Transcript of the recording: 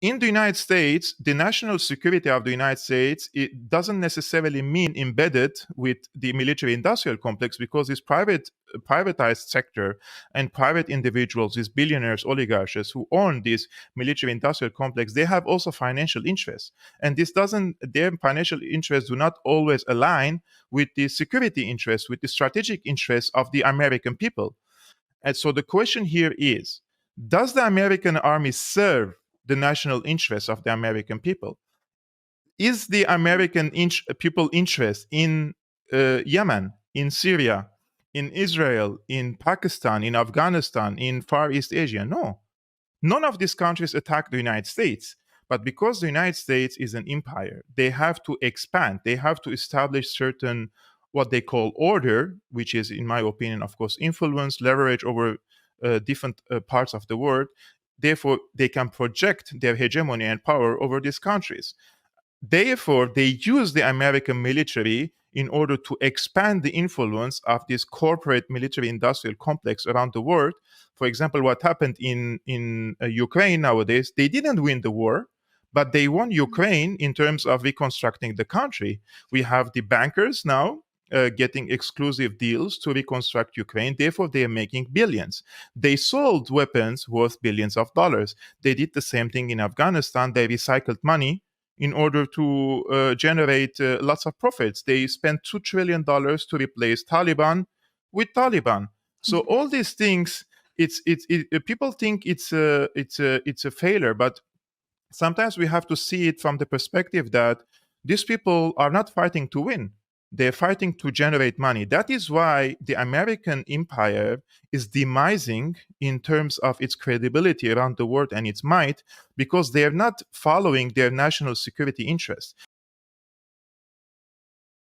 in the United States, the national security of the United States, it doesn't necessarily mean embedded with the military-industrial complex, because this privatized sector and private individuals, these billionaires, oligarchs who own this military-industrial complex, they have also financial interests, and their financial interests do not always align with the security interests, with the strategic interests of the American people. And so the question here is, does the American army serve the national interests of the American people? Is the American people interest in Yemen, in Syria, in Israel, in Pakistan, in Afghanistan, in Far East Asia? No. None of these countries attack the United States. But because the United States is an empire, they have to expand. They have to establish certain, what they call order, which is, in my opinion, of course, influence, leverage over different parts of the world. Therefore, they can project their hegemony and power over these countries. Therefore, they use the American military in order to expand the influence of this corporate military-industrial complex around the world. For example, what happened in Ukraine nowadays, they didn't win the war, but they won Ukraine in terms of reconstructing the country. We have the bankers now getting exclusive deals to reconstruct Ukraine. Therefore, they are making billions. They sold weapons worth billions of dollars. They did the same thing in Afghanistan. They recycled money in order to generate lots of profits. They spent $2 trillion to replace Taliban with Taliban. So all these things, people think it's a failure, but sometimes we have to see it from the perspective that these people are not fighting to win. They're fighting to generate money. That is why the American empire is demising in terms of its credibility around the world and its might, because they are not following their national security interests.